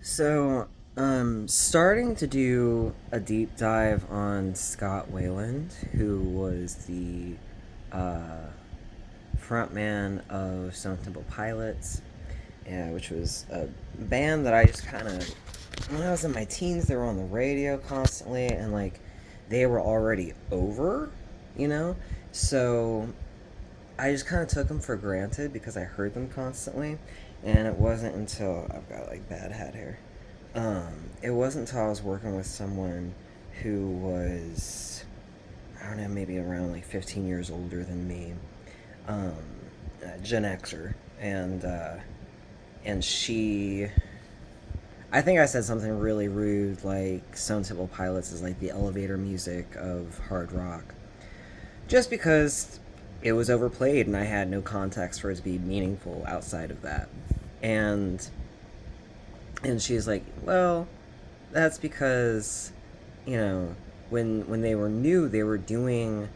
So, starting to do a deep dive on Scott Weiland, who was the uh, frontman of Stone Temple Pilots, which was a band that I just kind of, when I was in my teens, they were on the radio constantly, and like they were already over, you know? So, I just kind of took them for granted because I heard them constantly, and it wasn't until I've got like bad head hair. It wasn't until I was working with someone who was, I don't know, maybe around like 15 years older than me, um, Gen Xer, and she, I think I said something really rude, like Stone Temple Pilots is like the elevator music of hard rock, just because it was overplayed and I had no context for it to be meaningful outside of that, and she's like, well, that's because, you know, when they were new, they were doing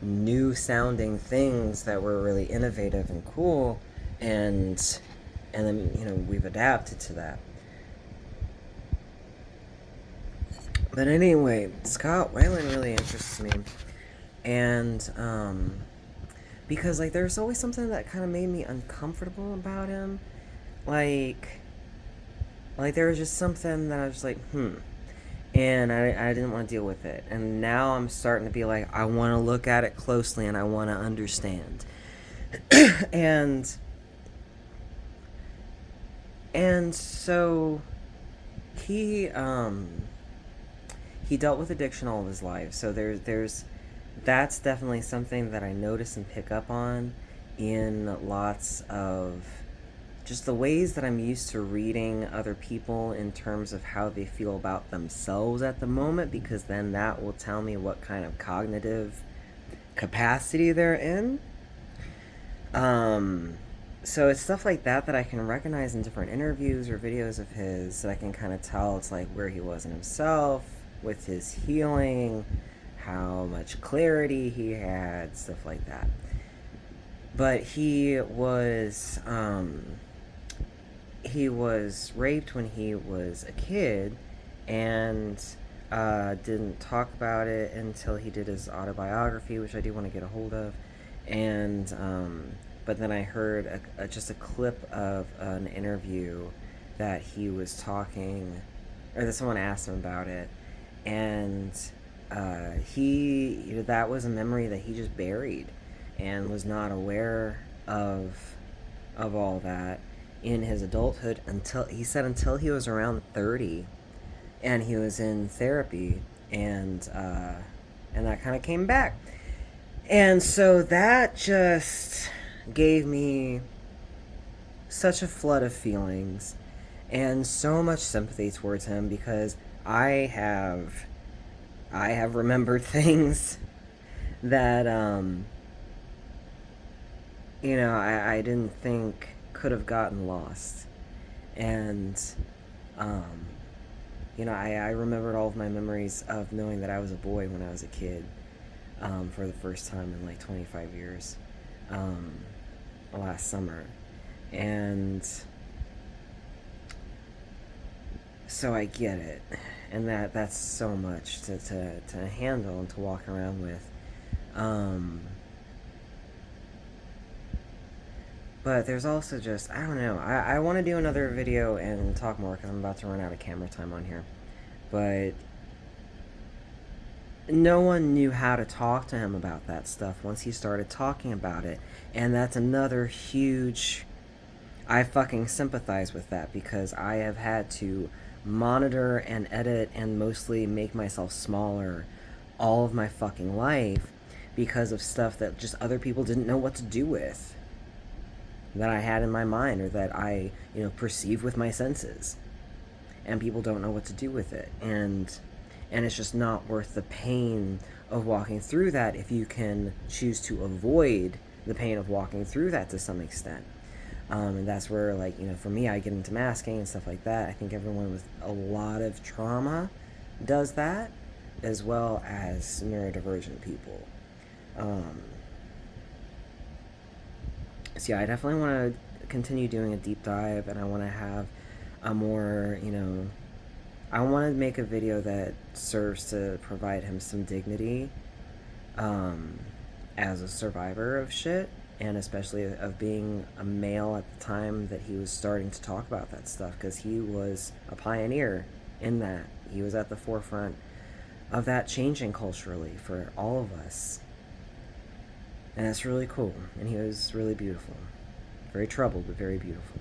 new sounding things that were really innovative and cool, and then we've adapted to that. But anyway, Scott Weiland really interests me, and because like there's always something that kind of made me uncomfortable about him, like there was just something that I was like, and I didn't want to deal with it. And now I'm starting to be like, I want to look at it closely and I want to understand. and so he he dealt with addiction all of his life. So there's that's definitely something that I notice and pick up on in lots of just the ways that I'm used to reading other people in terms of how they feel about themselves at the moment, because then that will tell me what kind of cognitive capacity they're in. Um, so it's stuff like that that I can recognize in different interviews or videos of his that I can kind of tell it's like where he was in himself with his healing, how much clarity he had, stuff like that. But he was raped when he was a kid, and didn't talk about it until he did his autobiography, which I do want to get a hold of. And but then I heard just a clip of an interview that he was talking, or that someone asked him about it, and that was a memory that he just buried and was not aware of all that in his adulthood until he said until he was around 30, and he was in therapy, and that kind of came back, and so that just gave me such a flood of feelings and so much sympathy towards him, because I have remembered things that I didn't think could have gotten lost. And um, I remembered all of my memories of knowing that I was a boy when I was a kid, for the first time in like 25 years, um, last summer. And so I get it. And that's so much to handle and to walk around with. Um, But there's also just, I don't know. I want to do another video and talk more because I'm about to run out of camera time on here. But no one knew how to talk to him about that stuff once he started talking about it. And that's another huge. I fucking sympathize with that, because I have had to monitor and edit and mostly make myself smaller all of my fucking life because of stuff that just other people didn't know what to do with, that I had in my mind, or that I, perceive with my senses. And people don't know what to do with it. And it's just not worth the pain of walking through that if you can choose to avoid the pain of walking through that to some extent. And that's where, like, for me, I get into masking and stuff like that. I think everyone with a lot of trauma does that, as well as neurodivergent people. Um, So yeah, I definitely want to continue doing a deep dive, and I want to have a more, I want to make a video that serves to provide him some dignity, um, as a survivor of shit, and especially of being a male at the time that he was starting to talk about that stuff, because he was a pioneer in that. He was at the forefront of that changing culturally for all of us. And that's really cool. And he was really beautiful. Very troubled, but very beautiful.